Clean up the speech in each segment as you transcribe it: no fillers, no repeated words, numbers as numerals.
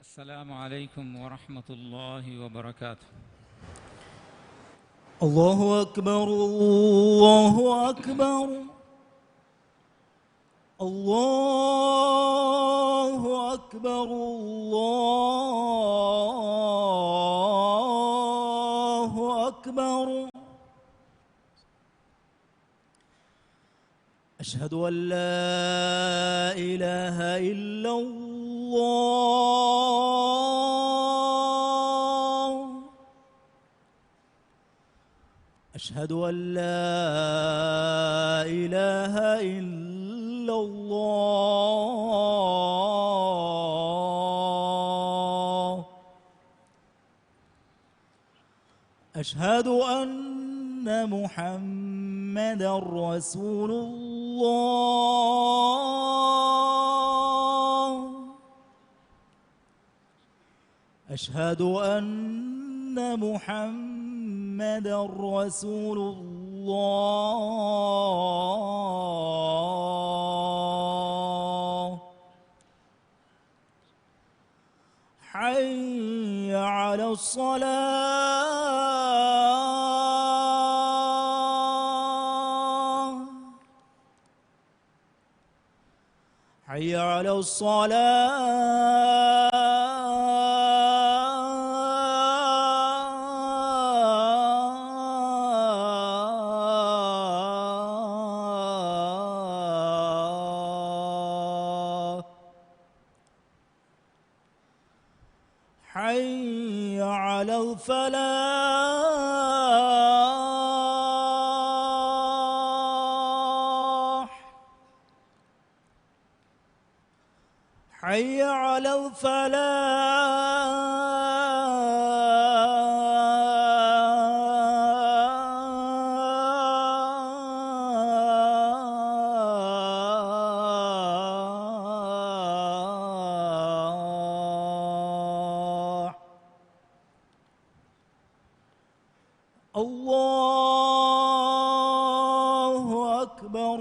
السلام عليكم ورحمة الله وبركاته. الله أكبر الله أكبر الله أكبر الله أكبر. أشهد أن لا إله إلا الله. أشهد أن لا إله إلا الله. أشهد أن محمدًا رسول الله. أشهد أن محمدًا رسول الله. حي على الصلاة. حي على الصلاة. حي على الفلاح. حي على الفلاح. الله أكبر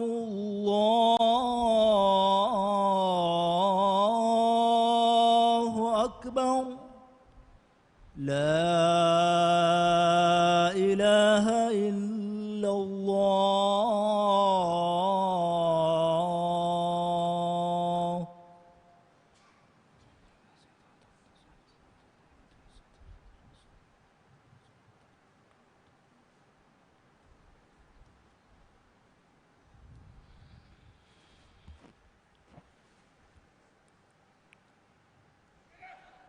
الله أكبر. لا إله إلا الله.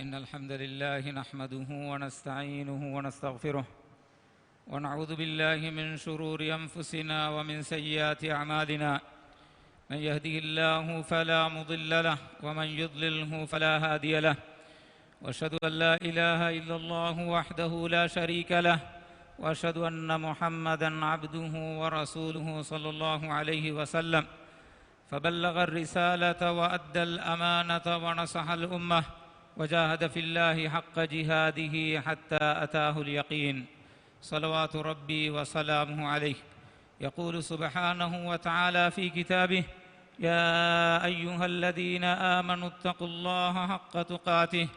إن الحمد لله نحمده ونستعينه ونستغفره ونعوذ بالله من شرور أنفسنا ومن سيئات أعمالنا. من يهده الله فلا مضل له ومن يضلله فلا هادي له. وأشهد أن لا إله إلا الله وحده لا شريك له وأشهد أن محمدًا عبده ورسوله صلى الله عليه وسلم. فبلغ الرسالة وأدى الأمانة ونصح الأمة وجاهد في الله حق جهاده حتى أتاه اليقين. صلوات ربي وسلامه عليه. يقول سبحانه وتعالى في كتابه: يا أيها الذين آمنوا اتقوا الله حق تقاته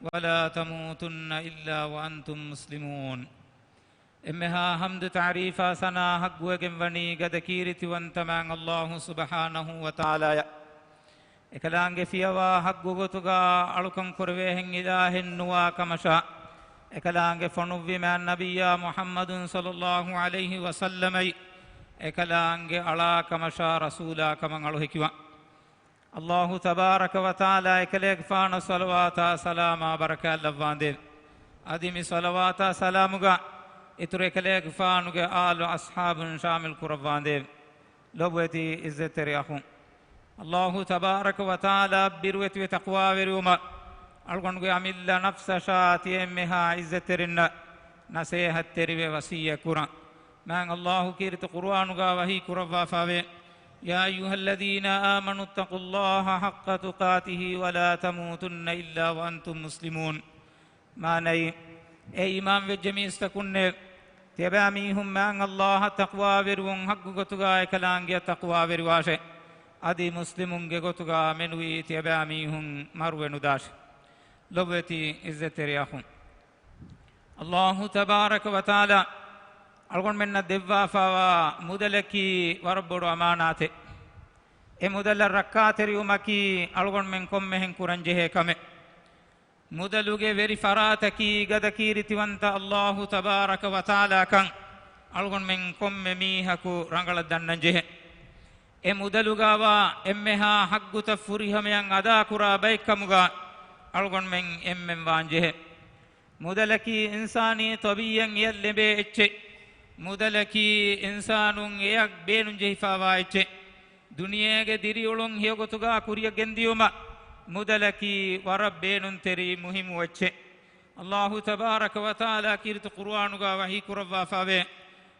ولا تموتن إلا وأنتم مسلمون. إمها حمد تعريفا سنا حق وجنبني قد كيرت وانتمان الله سبحانه وتعالى. එකලාංගෙ ෆියවා හක්ගුගොතුගා අලුකම් කුරවේහෙන් ඉලාහෙන් නුවා කමෂා එකලාංගෙ ෆොනුව්විමෑන් නබියා මුහම්මදුන් සල්ලල්ලාහු අලයිහි වසල්ලමයි එකලාංගෙ අලා කමෂා රසූලා කමන් අලු හිකිවා අල්ලාහු තබාරක වතාලා එකලේක් ෆාන සලවාතා සලාමා බරකල් ලව්වාන්දේ අදිමි සලවාතා සලාමුගා ඉතුරු එකලේක් ෆානුගේ ආලු අස්හාබුන් ශාමිල් කුරව්වාන්දේ ලොබ්වති ඉස්සතරි අහුන් الله تبارك وتعالى بروت وتقوى وروما القنق عمل نفس شاتي امها عزترنا نسيها التربي وسيا كرا من الله كيرت قرآن وهي كرا فاوي. يا أيها الذين آمنوا اتقوا الله حق تقاته ولا تموتن إلا وأنتم مسلمون. ما ني أي إمام وجميع استكن تباميهم من الله تقوى ورون حق قطغا كلانجي تقوى ورواشه අදි මුස්ලිමුන්ගේ ගොතුගා මෙනුවී තියබෑමීහුන් මරුවෙනු දාශ. لبتي عزتري أخو الله تبارك وتعالى ألقون من الدفاع فوا مدلكي وربو أماناته مدل الركاتري ومكي ألقون منكم مهن كرنجه كمه مدلوge veri farataki gadakiriti wanta Allah tabaraka wa taala kan algon men komme mihaku rangala dannanje mudalugawa emmeha hagguta furihameyan ada kura baikamuga algon men emmen wanje mudalaki insani tabiyan yallebe ecce mudalaki insanun eyak beenun jehifawa ecce duniyege diriulun hiyogotuga kuriya gendiyuma مدلكي وربين تري مهم وجه الله تبارك وتعالى كيرت قرآن وحي كرفا فابي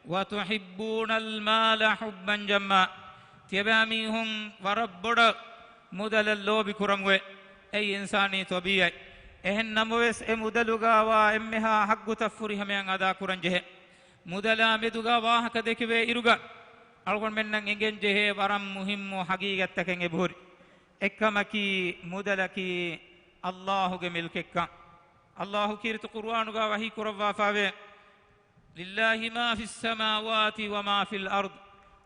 وتحبون المال حبا جما تباميهم وربڑ مدل اللوب كرموه أي إنساني طبيعي إهن نمويس مدلغا وإمها حق تفري هميان أدا كرنجه مدلا مدغا واحك دكوه إرغا ألغن منن إنجن جه ورم مهم وحقيقة تكن بوري ekkamaki mudalaki Allahuge milkekka Allahu kirtu Qur'anuga wahi kurawwa fave lillahi ma fis samawati wa ma fil ard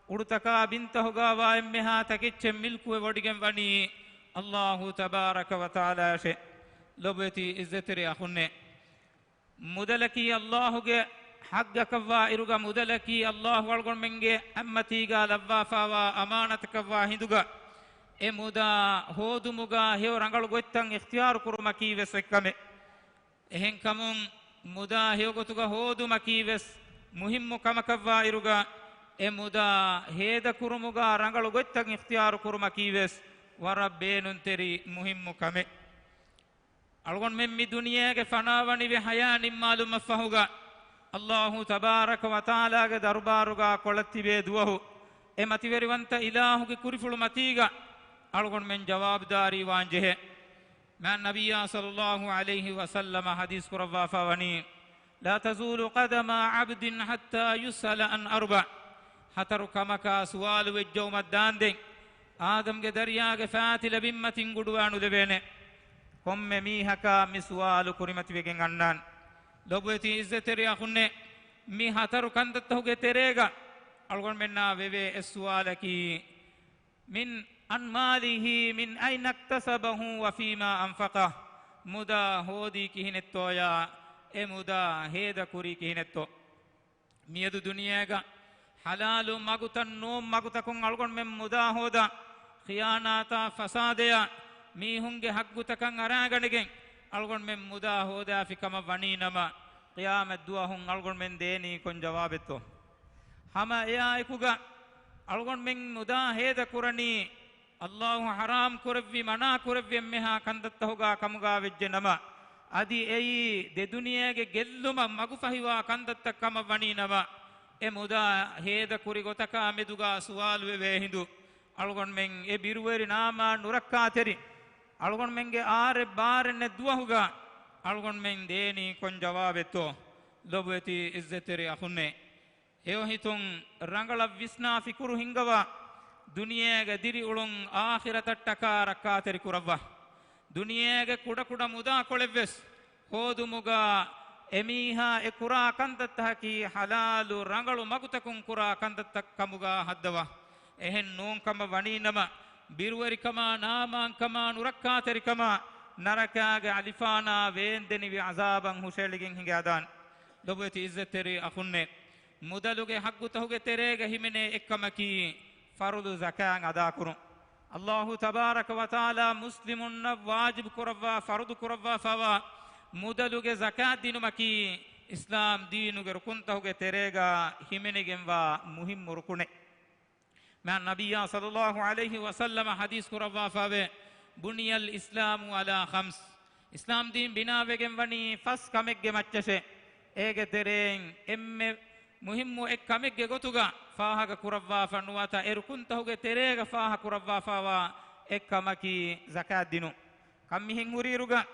urtaka bintahuga wa emmeha takicche milku wodigen wani Allahu tabaraka wa taala she lobeti izzetri akhunne mudalaki Allahuge haggakwa iruga mudalaki Allahu walgon menge ammatiga labwa fawa amanataka hinduga muda hodumuga hew rangalu goittan ikhtiyar kurumaki ves ekkame ehen kamun muda hew gotuga hodumaki ves muhimmu kamakavva iruga muda heda kurumuga rangalu goittan ikhtiyar kurumaki ves warabbenun teri muhimmu kame algon memmi duniyage fanawani ve hayanim malum fahuga Allahu tabaraka wa taala ge darbaruga kolatibe duwahu mativerivanta ilahuge kurifulu matiga algon men jawabdari wanje man nabiyya sallallahu alayhi wa sallam hadis kurwa fawani la tazulu qadama abdin hatta yusala an arba hataru kamaka suwal wejjawma dande adam ge dariya ge fatila bimmatin gudwanu debene komme mi haka miswal kurimati wegen annan lobweti izzeteri akhunne mi hataru kandattuge terega algon menna veve eswalaki min an malihi min ayna iktasabahu wa fima anfaqah muda hodi kihinetto ya muda heda kuri kihinetto miyadu duniyaga halalu magutan no magutakun algon mem muda hoda khiyanata fasadeya mihunge haggutakan araganigen algon mem muda hoda fikama waninama qiyamat duahun algon men deni kon jawabetto hama eya ekuga algon men muda heda kurani Allahu haram kurevvi mana kurevvi emmeha kandattahuga kamuga vejjenama adi ei de duniyage gelluma magu fahiwa kandatta kama waninama muda heda kuri gotaka meduga suwalu ve hindu algon men biruweri nama nurakka teri algon menge are barenne duwahuga algon men deni kon jawabetto lobeti izzeteri akhunne eo hitun rangala visna fikuru hingawa duniyage diri ulun akhiratattaka rakkateri kurawwa duniyage kuda kuda muda kolevves hodumuga emiha ekura kandattaki halalu rangalu magutakun kura kandattakamuga haddawa ehen non kama waninama birwari kama naman kama nurakkateri kama narakage alifana vendeni vi azaban husheligin hingadan lobeti izzeteri akhunne mudaluge haggutahuge terege himene ekkamaki fardu zakat ada kurun Allahu tabaraka wa taala muslimun wajib kurawwa fardu kurawwa fawa mudaluge zakat dinumaki islam diinuge rukuntahuge terega himenigenwa muhim rukune man nabiyya sallallahu alayhi wa sallam hadis kurawwa fawe buniyal islamu ala khams islam din binawegen wani fas kamegge maccese ege tereng emme muhimmu ek kamegge gotuga faahaga kurawwa fanuwata erukuntahuge terega faaha kurawwa fawa ekkamaki zakat dinu kammihin huriruga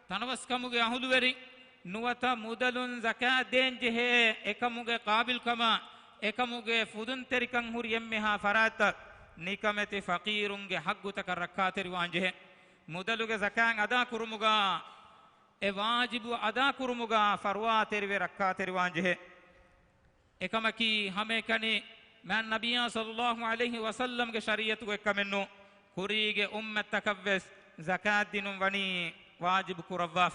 tanawas kamuge ahuluveri nuwata mudalun zakat denje he ekamuge qabil kama ekamuge fudun terikan huri emmeha farata nikamete faqirunge haggutaka rakkateri wanje mudaluge zakat ada kurumuga e wajibu ada kurumuga farwa terve rakka terwanje ekamaki hame kani man nabiyya sallallahu alaihi wasallam ge shariyatu ekamenno kurige ummat takavves zakat dinum wani wajib kurawaf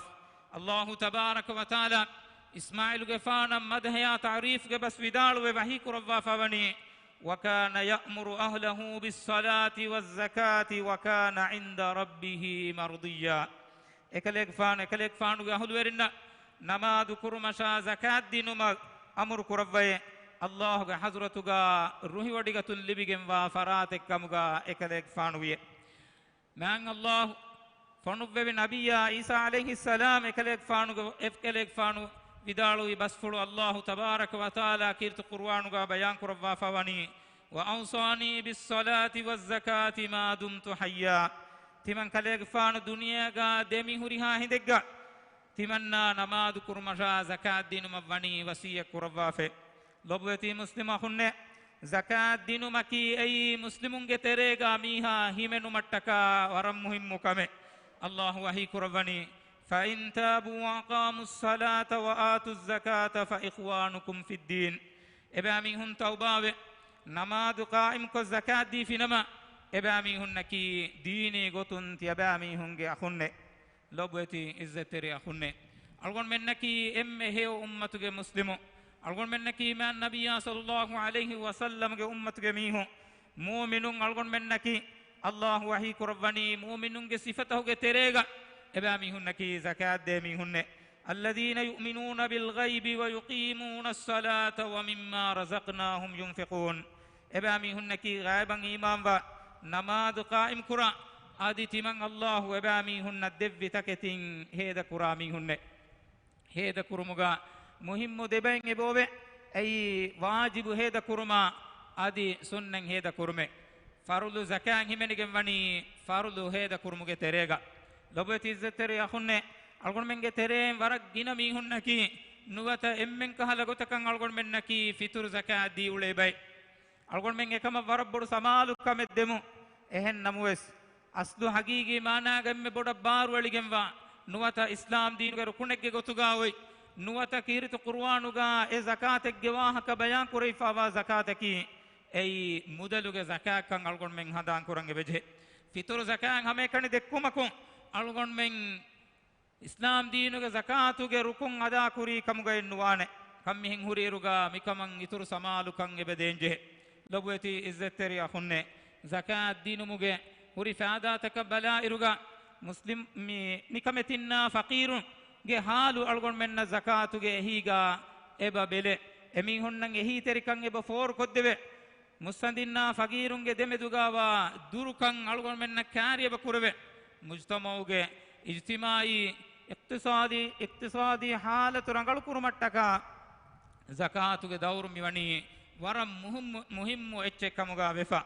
Allah tabaraka wa taala ismail ge fana madhya ta'rif ge bas vidalu wahi kurawaf wani wa kana ya'muru ahlahu bis salati waz zakati wa kana 'inda rabbih mardiya ekalek fanu ge ahlu werinna namadu kurumasha zakat dinum amur kurawwe Allah ge hazratuga ruhi wadigatun libigem wa faratek kamuga ekalek fanuye man Allah fanuwe nabiyya Isa alayhi salam ekalek fanu vidalu basfulu Allah tabaraka wa taala kirtu qur'anuga bayan kurwa fawani wa awsani bis salati waz zakati ma dumtu hayya timan kalek fanu duniya ga demi huriha hindegga timanna namadu kurmasha zakat dinum wani wasiya kurwa fe lobweti muslima hunne zakat dinumaki ay muslimunge terega miha himenu mattaka waram muhimmu kame Allah wahi kurwani fa in tabu wa aqamus salata wa atuz zakata fa ikhwanukum fid din ebami hun tawbawe namadu qaim ko zakat di finama ebami hunnaki dini gotun tiyabami hunge akhunne lobweti izzeteri akhunne algon mennaki emme he ummatuge muslimu algon mennaki man nabiyya sallallahu alaihi wasallam ge ummatuge mihu mu'minun algon mennaki Allah wahi kurwani mu'minun ge sifatahu ge terega ebami hunnaki zakat de mi hunne alladhina yu'minuna bil ghaibi wa yuqimuna as-salata wa mimma razaqnahum yunfiqun ebami hunnaki ghaiban iman wa namaz qaim kura adi timan Allah ebami hunna devvi taketin heda kurami hunne heda kurumuga muhimmu deben ebobe ay wajibu heda kuruma adi sunnan heda kurume farulu zakat himenigen wani farulu heda kurumuge terega lobeti izzetere akhunne algon menge tere warak gina mi hunnaki nuwata emmen kahala gotakan algon mennaki fitur zakat di ule bay algon men ekama warabbodu samalu kameddemu ehen namuwes aslu hagigi mana gamme boda baru waligemwa nuwata islam diinuge rukunegge gotuga hoy nuwata kiritu qur'anuga e zakategge wahaka bayan kurayfawa zakataki ei mudaluge zakat kan algon men hadan kurange beje fitur zakat hame kani dekkumakun algon men islam diinuge zakatuge rukun ada kuri kamuga ennuwane kammihin huriruga mikaman ituru samalu kan ebedenje lobweti izzetteri akhunne zakat diinumuge huri faada takabbala iruga muslim mikametinna faqirun ge halu algon menna zakatuge higa eba bele emi honnan ehi terikan eba for koddebe musandinna faqirunge demedugawa durukan algon menna kaariya kurave mujtamauge ijtimai iqtisadi halatu rangal kurumattaka zakatuge dawru miwani waram muhimmu ecce kamuga vefa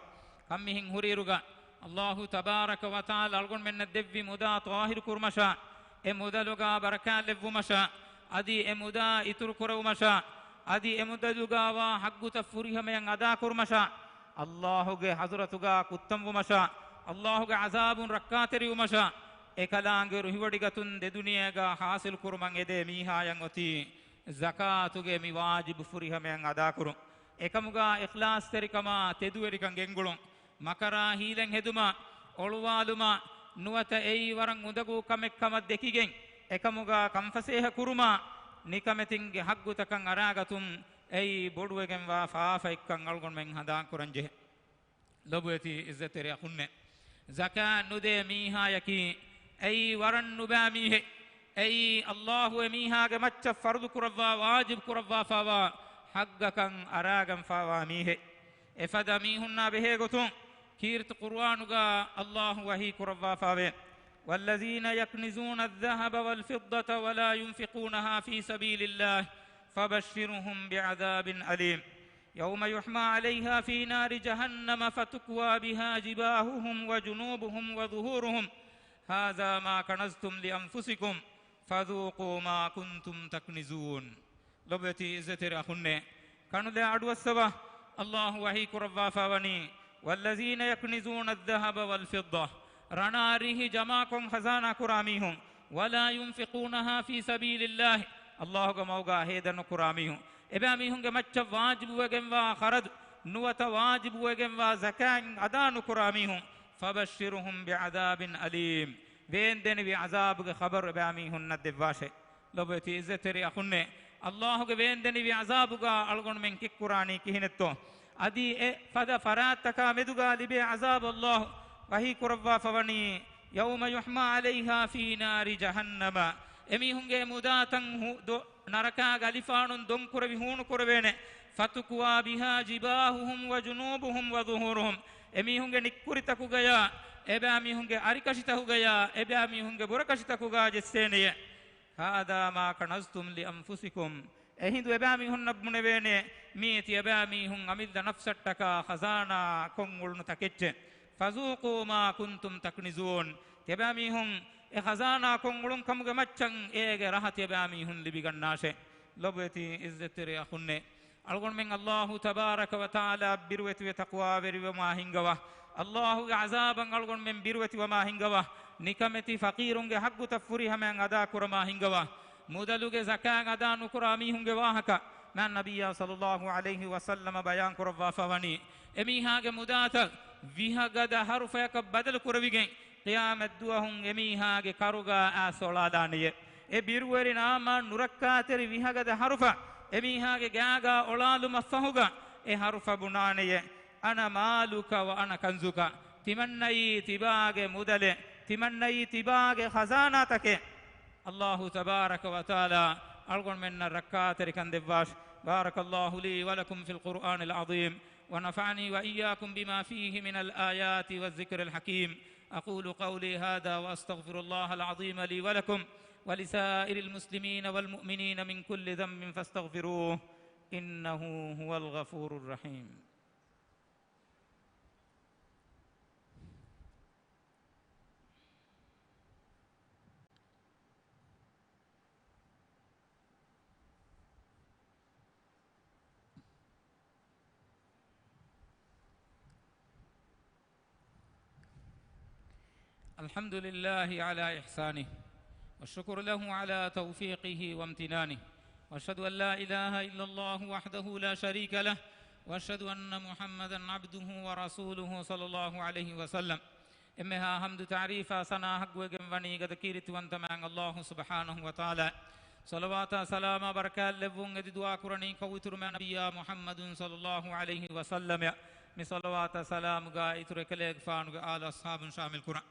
kammihin huriruga Allah tabaraka wa taala algon menna devvi muda tahir kurmasha e mudaluga baraka levvumasha adi e muda itur kurawmasha adi e mudaluga wa hagguta furihamen ada kurmasha Allahuge hazratuga kuttamvumasha Allahuge azabun rakkateri ekalange ruhiwadigatun de duniyaga hasil kurman ede mihayan oti zakatuge mi wajib furihamen ada kurum ekamuga ikhlas terikama teduwerikan gengulun makara hilen heduma oluwaluma nuwata ei waran udagu kamekkama dekigen ekamuga kamfaseha kuruma nikametinge haggutakan aragatum ei boduwegen wa faafa ikkan algon men hadan kuranje lobweti izzeteri akhunne zakat nude miha yaki ei waran nubamihe ei Allah miha ge macca fardu kurawwa wajib kurawwa fawa haggakan aragan fawa mihe efada mihunna behe gotun كيرت قرآنك الله وهي كرفا فاوين والذين يكنزون الذهب والفضة ولا ينفقونها في سبيل الله فبشرهم بعذاب أليم يوم يحمى عليها في نار جهنم فتكوى بها جباههم وجنوبهم وظهورهم هذا ما كنزتم لأنفسكم فذوقوا ما كنتم تكنزون لبتي إزتر أخني كانوا لعدو السبا الله وهي كرفا فاوني والذين يكنزون الذهب والفضة رناره جماكم خزانا كراميهم ولا ينفقونها في سبيل الله الله موغا هيدن كراميهم එබැමීහුන්ගේ මච්ච වාජිබුවගෙන්වා කරදු නුවත වාජිබුවගෙන්වා සකාන් අදානු කුරාමීහුන් ෆබෂිරුහුම් බිඅදාබින් අලීම් වේන් දෙනවි අසාබුගේ خبر එබැමීහුන් නදෙවාෂේ ලොබති ඉස්සතරි අකුන්නේ අල්ලාහුගේ වේන් දෙනවි අසාබුගා අල්ගොන් මෙන් කික් කුරානී කිහිනෙත්තෝ අදී එ ෆද ෆරාත්තකා මෙදුගා ලිබේ අසාබ අල්ලාහ් වහී කුරවා ෆවනී යෞම යුහ්මා අලයිහා ෆී නාරි ජහන්නම එමීහුන්ගේ මුදාතන් නරකා ගලිෆානුන් දොම් කුරවි හුණු කුරවේනේ ෆතුකුවා බිහා ජිබාහුහුම් වජුනූබුහුම් වදුහුරුහුම් එමීහුන්ගේ නික්කුරිතකුගයා එබෑමීහුන්ගේ අරිකෂිතකුගයා එබෑමීහුන්ගේ බොරකෂිතකුගා ජෙස්සේනිය හාදා මා කනස්තුම් ලි අන්ෆුසිකුම් එහිඳු එබෑමීහුන් නබ්මුනවේනේ මීති එබෑමීහුන් අමිල්ද නෆ්සට්ටකා ඛසානා කොංගුල්නු තකෙච්චේ ෆසූකූ මා කුන්තුම් තක්නිසූන් එබෑමීහුන් e khazana kongulun kamuge maccan ege rahati ebaamihun libigannashe lobeti izzetere akhunne algon men allah tabaraka wa taala birweti wa taqwa veri wa ma hingawa allah ge azaban algon men birweti wa ma hingawa nikameti faqirun ge haggu tafuri hamen ada kurama hingawa mudaluge zakan ada nukurami hunge wahaka man nabiyya sallallahu alaihi wasallam bayan kurwa fawani emiha ge mudata vihagada harufayaka badal kuravigen qiyamat duahun emihaage karuga asoladaaniye e birweri nama nurakkaateri vihagada harufa emihaage gaaga olalu mafahuga e harufa bunaniye ana maluka wa ana kanzuka timannai tibage mudale timannai tibage khazana take allah tabaraka wa taala algon menna rakkaateri kandevvash barakallahu li wa lakum fil qur'anil azim wa nafa'ani wa iyyakum bima fihi min al ayati waz zikril hakim أقول قولي هذا وأستغفر الله العظيم لي ولكم ولسائر المسلمين والمؤمنين من كل ذنب فاستغفروه إنه هو الغفور الرحيم الحمد لله على إحسانه والشكر له على توفيقه وامتنانه وأشهد أن لا إله إلا الله وحده لا شريك له وأشهد أن محمدا عبده ورسوله صلى الله عليه وسلم إمها حمد تعريفا سنا حق وجنبني قد كيرت وانتمان الله سبحانه وتعالى صلوات سلام بركات لبون قد دعا قرني كويتر من نبي محمد صلى الله عليه وسلم صلوات سلام قائتر كليك فان آل أصحاب شامل قرآن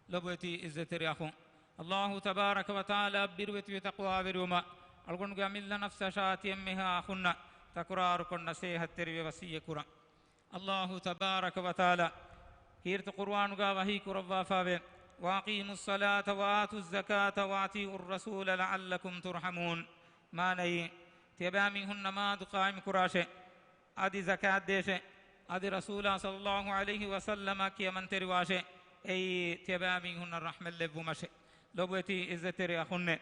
لبوتي إزتري أخون الله تبارك وتعالى بروتي وتقوى بروما ألقون قامل نفس شاتي أمها أخونا تقرار كنا سيحة تربي وسيء كرا الله تبارك وتعالى كيرت قرآن وهي كروا فابين وأقيموا الصلاة وآتوا الزكاة وأطيعوا الرسول لعلكم ترحمون ما نهي تباميهن ما دقائم كراشه أدي زكاة ديشه أدي رسول صلى الله عليه وسلم كي من ترواشه أي تباميهن الرحمة لبومشه لبوتي إزتري أخونه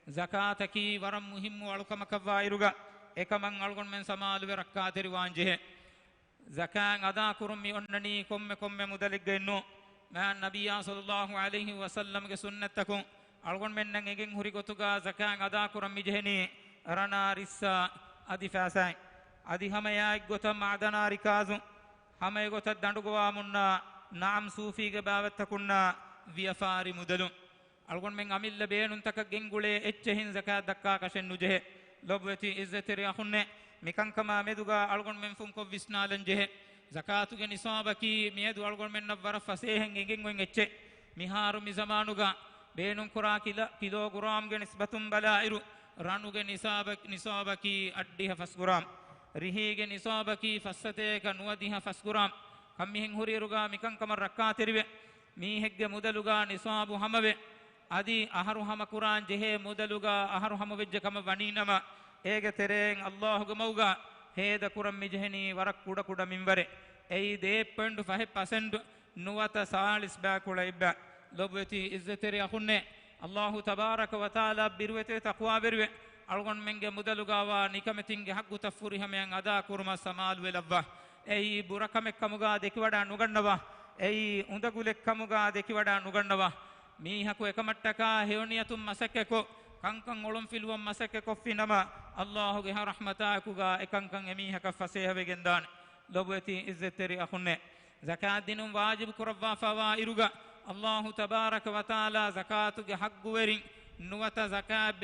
زكاتك ورم مهم والكم كفايرغا එකමං අල්ගොන් මෙන් සමාලුව රක්කාතෙරි වාංජෙහෙ زكاة අදා කුරුම්මි ඔන්නනී කොම්මෙ මුදලෙක් ගෙන්නෝ මහන් නබියා සල්ලල්ලාහු අලයිහි වසල්ලම් ගේ සුන්නතකුන් අල්ගොන් මෙන්නන් එගෙන් හුරි ගොතුගා زكاة අදා කුරුම්මි ජෙහෙනි රනා රිස්සා අදි ෆාසයි අදි හමයායි ගොත මාදනා රිකාසු හමයි ගොත දඬුගවා මුන්නා නාම් සූෆීගේ බාවත්තකුන්නා වියෆාරි මුදලු අල්ගොන් මෙන් අමිල්ල බේනුන් තක ගෙන්ගුලේ එච්චෙහින් زكاة දක්කා කෂෙන් නුජෙහෙ لبوتي إزتري أخونه مكان كما مدوغا ألغون من فنكو ويسنالن جه زكاتو جه نصابكي ميدو ألغون من نبر فسيهن جنگين وينچه ميهارو مزمانوغا بينون كرا كيلو غرام جه نسبتم بلائرو رانو جه نصابكي أديها فسغرام ريهي جه نصابكي فستيك نوديها فسغرام كم ميهن هوريروغا مكان كما ركاتريوه ميهگ مدلوغا نصابو هموه අදි අහරු හම කුරාන් ජෙහෙ මුදලුගා අහරු හම වෙජ්ජ කම වනීනම ඒගේ තෙරෙන් අල්ලාහුගේ මව්ගා හේද කුරම් මිජෙහෙනි වරක් කුඩ කුඩ මින්වරේ එයි 2.5% නුවත සාලිස් බාකුල ඉබ්බ ලොබ්වති ඉස්සතෙරි අහුන්නේ අල්ලාහු තබාරක වතාලා බිරුවතේ තක්වා බෙරුවේ අල්ගොන් මෙන්ගේ මුදලුගාවා නිකමෙතින්ගේ හග්ගු තෆුරි හැමයන් අදා කුරුම සමාල් වෙලව්වා එයි බුරකමෙක් කමුගා දෙකි වඩා නුගන්නවා එයි උඳගුලෙක් කමුගා දෙකි වඩා නුගන්නවා මීහකු එකමට්ටකා හේවනියතුම් මසක්කෙකෝ කංකං ඔළුම් ෆිලුවම් මසක්කෙ කොෆ්ෆිනම අල්ලාහුගේ රහමතාකුගා එකංකං එමීහක ෆසේහවෙගෙන් දාන ලොබෙති ඉස්සෙතරි අහුන්නේ zakat dinum wajib kurwa fawairuga Allahu tabaraka wa taala zakatuge haggu werin nuwata zakat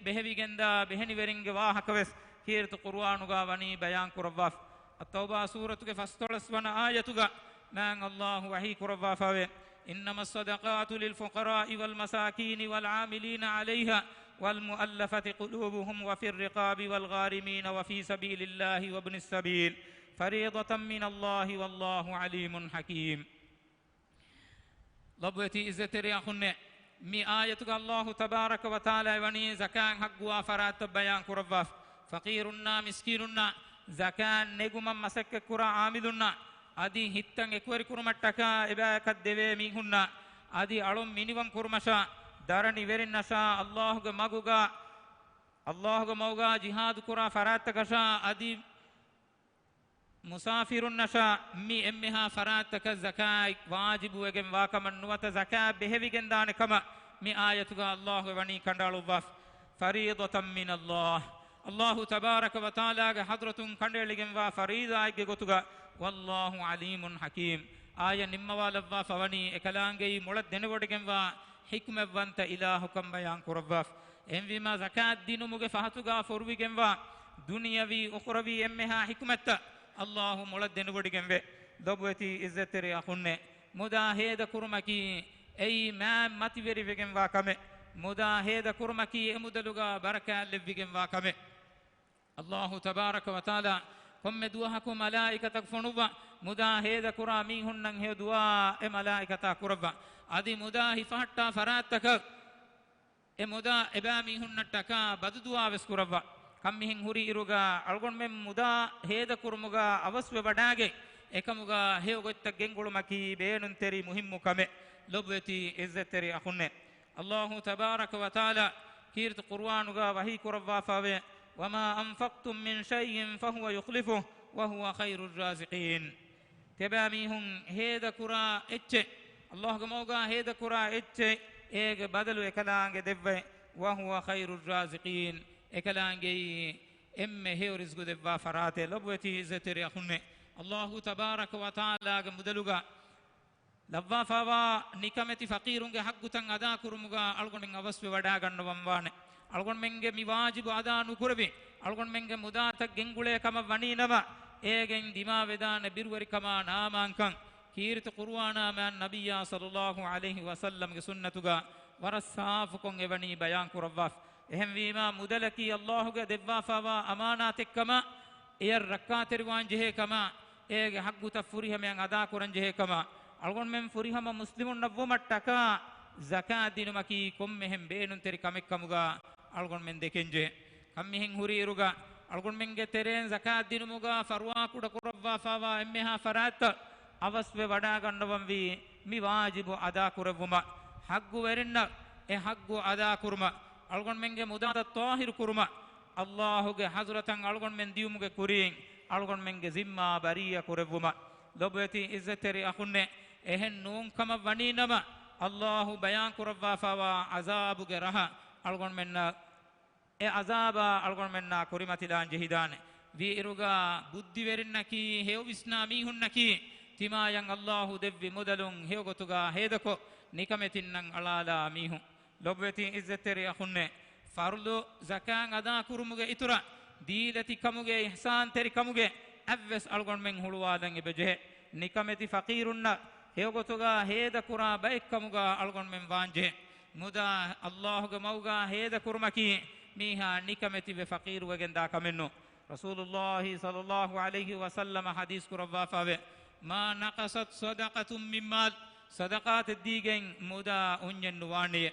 behevigenda beheni weringe wahakaves kirtu qur'anuga wani bayan kurwa at-tauba suratuge fastolas wana ayatuga man Allahu wahi kurwa fawe إنما الصدقات للفقراء والمساكين والعاملين عليها والمؤلفة قلوبهم وفي الرقاب والغارمين وفي سبيل الله وابن السبيل فريضة من الله والله عليم حكيم لبوتي إزتري أخنة مي آية الله تبارك وتعالى وني زكاة حقوا فرات بيان كرفاف فقيرنا مسكيننا زكاة نجوم مسك كرا عاملنا أدي هتن إكوري كرمتكا إباك الدوي ميهنا أدي ألوم مينيوم كرمشا دارني ورين نشا الله موغا جهاد كرا فرات كشا أدي مسافر نشا مي امها فراتك الزكاة واجب وجم واكمن نوت زكاة بهويجن دان كما مي آياتك الله وني كندالو باف فريضة من الله الله تبارك وتعالى حضرة كنداليجن وا فريضة ايغوتوغا والله عليم حكيم آية نموا لوا فوني اكلانگي مولد دنوඩගෙන් وا حكمة وانت إلهكم بيان كرباف امويما زكاة دينو مگه فحتوغا فرويگن وا دنيوي اخروي امها حكمت الله مولد دنوඩගෙන් වේ දොබ්වති ඉස්සතරි අහුන්නේ මුදා හේද කුරුමකි එයි මා මතිවරි වෙගෙන් වා කමෙ මුදා හේද කුරුමකි එමුදලුගා බරකල් ලෙවිගෙන් වා කමෙ الله تبارك وتعالى කොම්මෙ දුවහකු මලායිකතක් ෆොනුවා මුදා හේද කුරා මීහුන්නන් හේ දුවා එ මලායිකතා කුරවා আদি මුදා හිෆහට්ටා ෆරාත්තක එ මුදා එබා මීහුන්නට්ටකා බදු දුවා වෙස් කුරවා කම්මිහින් හුරි ඉරුගා අල්ගොන් මෙම් මුදා හේද කුරුමුගා අවස්ව වඩාගේ එකමුගා හේව ගොත්තක් ගෙන්ගුළුමකි බේනුන් තෙරි මුහිම්මු කමෙ ලොබ්වෙති ඉස්සතෙරි අහුන්නේ අල්ලාහු තබාරක වතාලා කීර්ත කුර්ආනුගා වහී කුරවා ෆාවේ وما أنفقتم من شيء فهو يخلفه وهو خير الرازقين تباميهم هيدا كرا اتش الله موغا هيدا كرا اتش ايغ بدل اكلانگ دبه وهو خير الرازقين اكلانگ ام هي رزق دبا فرات لبوتي زتري اخنه الله تبارك وتعالى مدلوغا لبا فوا نكمتي فقيرونගේ حقුතන් අදා කුරුමුගා අල්ගොණෙන් අවස්ව වඩා ගන්නවම් වානේ අල්ගොන් මෙන්ගේ මි වාජිබ අදා නුකුරබි අල්ගොන් මෙන්ගේ මුදාතක් ගෙන්ගුලේ කම වණීනම ඒගෙන් දිමා වේදාන බිරුවරි කම නාමාංකං කීර්ත කුර්ආනා මන් නබියා සල්ලල්ලාහු අලයිහි වසල්ලම් ගේ සුන්නතුගා වරස්සාෆ කොන් එවණී බයන් කුරවා එහෙම් වීම මුදලකි අල්ලාහුගේ දෙවවා ෆවා අමානාතෙක්කම එය රක්කාතරිවාන් ජෙහෙ කම ඒගේ හග්ගුත ෆුරිහමෙන් අදා කුරන් ජෙහෙ කම අල්ගොන් මෙන් ෆුරිහම මුස්ලිමුන් නවමට්ටක zakat dinumaki kommehem beenun teri kamekkamuga algon men dekenje kammihen huriruga algon menge teren zakat dinumuga farwa kuda kurabwa fawa emmeha farat avaswe wada gannavam vi mi wajibu ada kurabuma haggu werinna e haggu ada kurma algon menge mudata tahir kurma Allahuge hazratan algon men diumuge kurin algon menge zimma bariya kurabuma lobeti izzateri akhunne ehen nun kama waninama الله بيان كروا فوا عذاب جرها ألقون منا عذاب ألقون منا كريمة لان جهدان في إرجع بدي ورنكي هيو إسلامي هنكي تما ين الله دب مدلون هيو قطعا هيدكو نكمتينن على ميهم لبوتي إزتري أخنة فرلو زكاة أدا كرمجة إترا ديلتي كمجة إحسان تري كمجة أفس ألقون من هلوادن بجه نكمتي فقيرنا هيوغتوغا هيدا كورا بايكموغا الغون من وانجه مدا الله موغا هيدا كورمكي ميها نيكمتي بفقير وغندا كمنو رسول الله صلى الله عليه وسلم حديث كروا فاوي ما نقصت صدقة من مال صدقات الديگن مدا اونين واني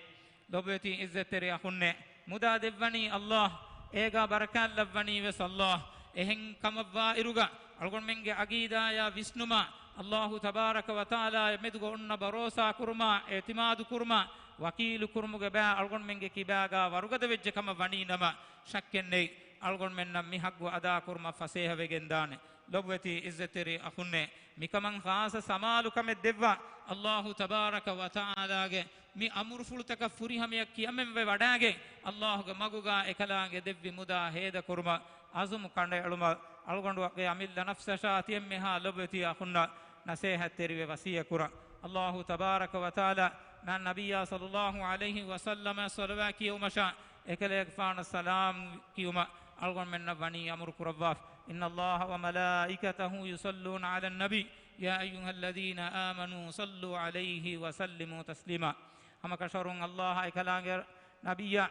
لوبتي عزتري اخنه مدا دبني الله ايغا بركات لبني وس الله eheng kamabwa iruga algon menge agida ya visnuma Allah tabaraka wa taala medugo onna barosa kurma etimadu kurma wakil kurmuge ba algon menge kibaga warugada vejje kama waninama shakkenne algon menna mihaggu ada kurma faseha vegendane lobweti izzateri akhunne mikaman khasa samalu kame devva Allah tabaraka wa taala ge mi amur fulutaka furi hamiya kiyamen ve wadage Allahuge maguga ekalaange devvi muda heda kurma azum kande aluma algondu ge amilla nafsa shaatiyem meha lobeti akhunna nasihat terive wasiya kura Allahu tabaraka wa taala man nabiyya sallallahu alayhi wa sallam salawat kiyumasha ekale faana salam kiyuma algon menna wani amur kurawaf inna Allaha wa malaikatahu yusalluna ala nabi ya ayyuhalladhina amanu sallu alayhi wa sallimu taslima hamaka sharun Allah ekalaange nabiyya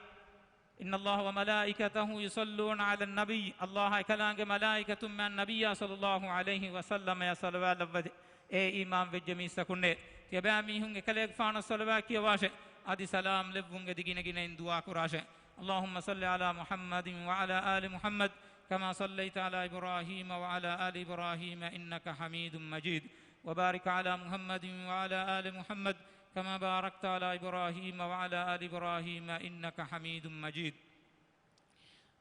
inna Allaha wa malaikatahu yusalluna ala nabi Allah ekalaange malaikatum man nabiyya sallallahu alayhi wa sallam ya salawat labad e imam vejjami sakunne tiaba mihun ekale faana salawat kiyawashe adi salam levunge digine gine dua kurashe اللهم صل على محمد وعلى آل محمد كما صليت على إبراهيم وعلى آل إبراهيم إنك حميد مجيد وبارك على محمد وعلى آل محمد كما باركت على إبراهيم وعلى آل إبراهيم إنك حميد مجيد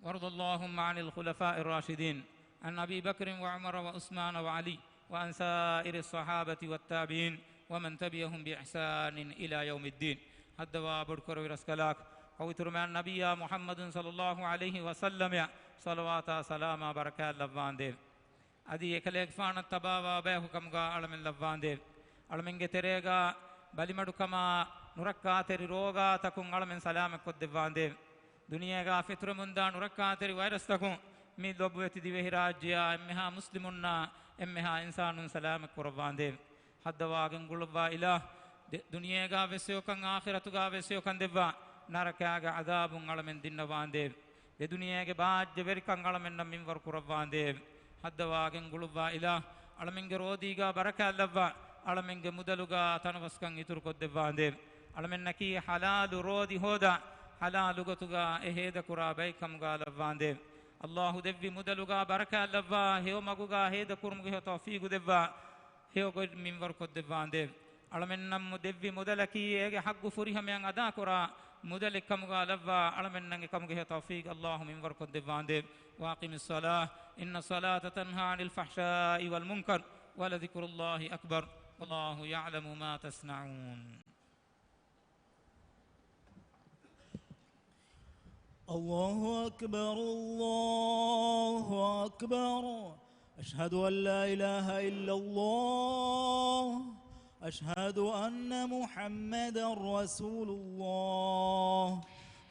وارض اللهم عن الخلفاء الراشدين عن أبي بكر وعمر وعثمان وعلي وعن سائر الصحابة والتابعين ومن تبعهم بإحسان إلى يوم الدين هدوا بدكر ورسكلاك पवित्र में नबिया मुहम्मद सल्लल्लाहु अलैहि वसल्लम या सलवाता सलामा बरकत लव्वान देव अदि एकले फान तबावा बे हुकम गा अलमिन लव्वान देव अलमिंगे तेरेगा बलिमडु कमा नुरक्का तेरी रोगा तकुं अलमिन सलाम को दिवान देव दुनिया का फित्र मुंदा नुरक्का तेरी वायरस तकुं मी लोबवेति दिवे राज्या एम्मेहा मुस्लिमुन्ना एम्मेहा इंसानुन सलाम को रवान देव हद्दवा गंगुलवा इला दुनिया का वेस्यो कंग आखिरतु का वेस्यो कंग दिवा नरकागा अदाबुं अलमेन दिन्नवांदेव दे दुनियागे बाज्य वेरिकं अलमेन मिंवर कुरवांदेव हद्दवागें गुलुवा इला अलमेंगे रोदीगा बरकल्लवा अलमेंगे मुदलुगा तनवस्कं इतुर कोद्देवांदेव अलमेन नकी हलालु रोदी होदा हलालुगतुगा एहेद कुरा बैकमगा लवांदेव अल्लाहु देव्वी मुदलुगा बरकल्लवा हेओ मगुगा हेद कुरमुगे हो तौफीक देवा हेओ को मिंवर कोद्देवांदेव अलमेन नम देव्वी मुदलकी एगे हग्गु फुरी हमें अदा कुरा مدلك كم غالبا على من كم جه توفيق الله من ورك الدفاند واقم الصلاة إن الصلاة تنهى عن الفحشاء والمنكر ولذكر الله أكبر والله يعلم ما تصنعون الله أكبر الله أكبر أشهد أن لا إله إلا الله أشهد أن محمدا رسول الله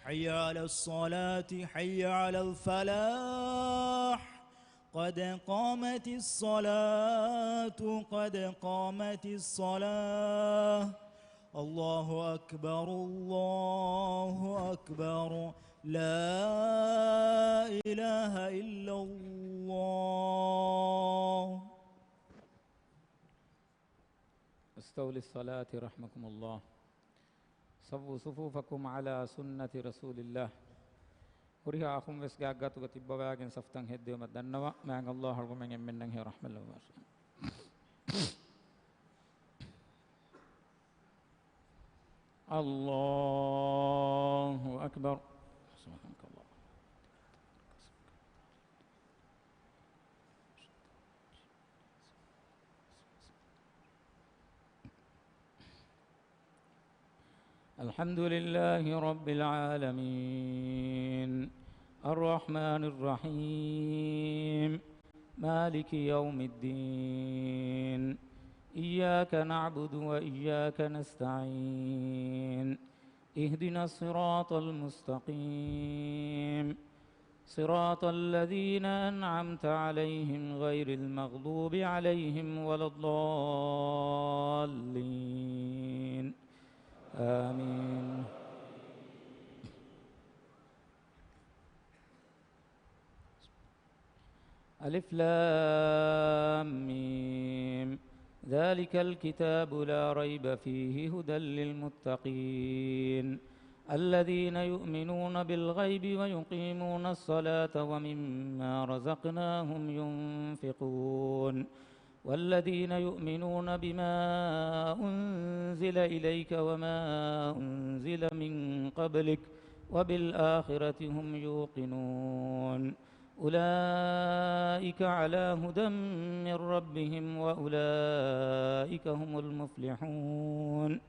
حي على الصلاة حي على الفلاح قد قامت الصلاة قد قامت الصلاة الله أكبر الله أكبر لا إله إلا الله استولوا للصلاة رحمكم الله صفوا صفوفكم على سنة رسول الله وريها أخم وسجاعتك تبواجن صفتن هدي ومدنوا مع الله رغم منه رحمة الله الله أكبر سبحانك الله الحمد لله رب العالمين الرحمن الرحيم مالك يوم الدين إياك نعبد وإياك نستعين اهدنا الصراط المستقيم صراط الذين أنعمت عليهم غير المغضوب عليهم ولا الضالين آمين ألف لام ميم ذلك الكتاب لا ريب فيه هدى للمتقين الذين يؤمنون بالغيب ويقيمون الصلاة ومما رزقناهم ينفقون والذين يؤمنون بما أنزل إليك وما أنزل من قبلك وبالآخرة هم يوقنون أولئك على هدى من ربهم وأولئك هم المفلحون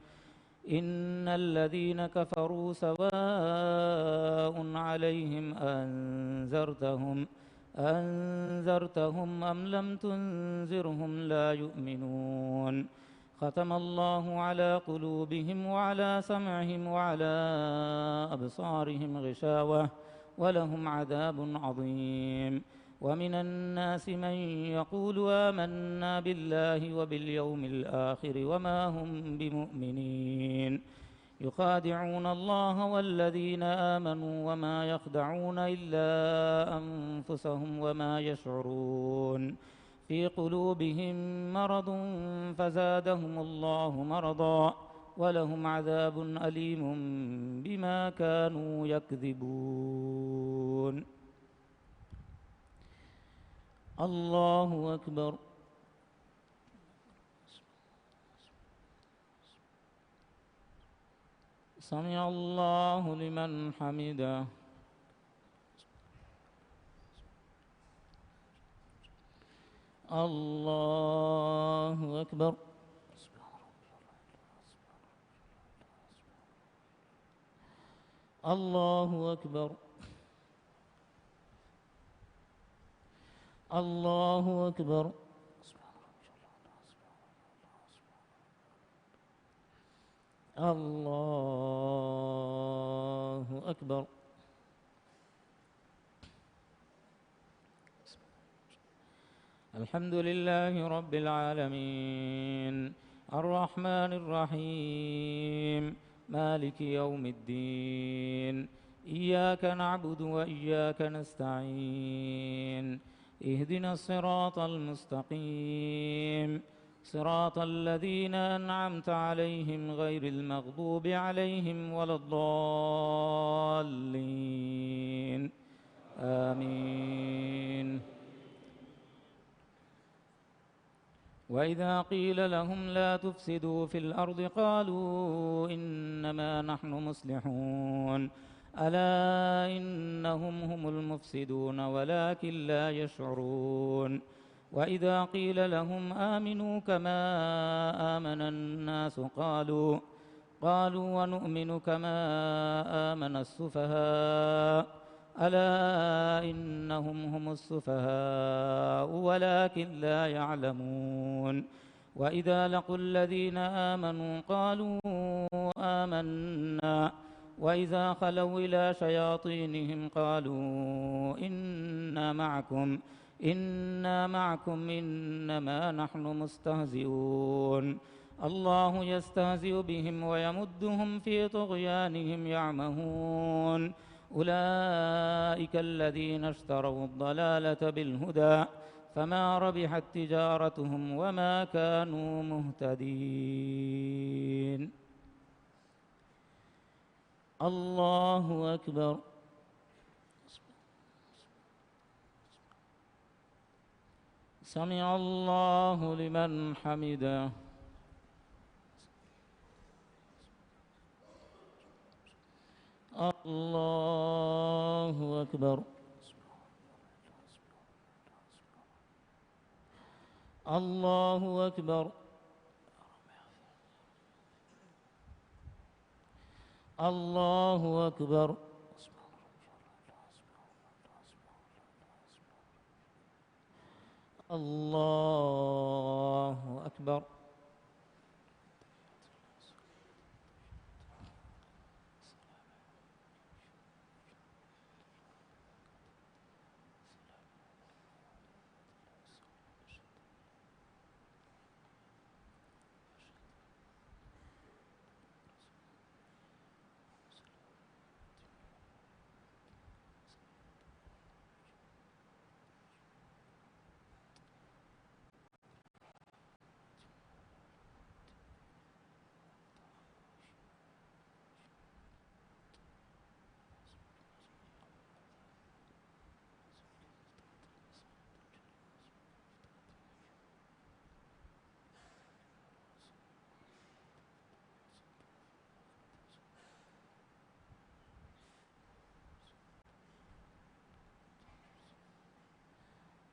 إن الذين كفروا سواء عليهم أنذرتهم أم لم تنذرهم لا يؤمنون ختم الله على قلوبهم وعلى سمعهم وعلى أبصارهم غشاوة ولهم عذاب عظيم ومن الناس من يقول آمنا بالله وباليوم الآخر وما هم بمؤمنين يخادعون الله والذين آمنوا وما يخدعون إلا أنفسهم وما يشعرون في قلوبهم مرض فزادهم الله مرضا ولهم عذاب أليم بما كانوا يكذبون الله أكبر سمع الله لمن حمده الله أكبر الله أكبر الله أكبر الله أكبر الحمد لله رب العالمين الرحمن الرحيم مالك يوم الدين إياك نعبد وإياك نستعين اهدنا الصراط المستقيم صراط الذين أنعمت عليهم غير المغضوب عليهم ولا الضالين آمين وإذا قيل لهم لا تفسدوا في الأرض قالوا إنما نحن مصلحون ألا إنهم هم المفسدون ولكن لا يشعرون وإذا قيل لهم آمنوا كما آمن الناس قالوا ونؤمن كما آمن السفهاء ألا إنهم هم السفهاء ولكن لا يعلمون وإذا لقوا الذين آمنوا قالوا آمنا وإذا خلوا إلى شياطينهم قالوا إنا معكم إنما نحن مستهزئون الله يستهزئ بهم ويمدهم في طغيانهم يعمهون أولئك الذين اشتروا الضلالة بالهدى فما ربحت تجارتهم وما كانوا مهتدين الله أكبر سمع الله لمن حمده الله أكبر الله أكبر الله أكبر الله أكبر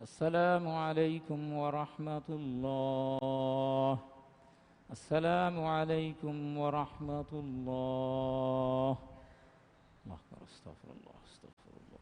السلام عليكم ورحمة الله السلام عليكم ورحمة الله. الله أكبر. استغفر الله استغفر الله.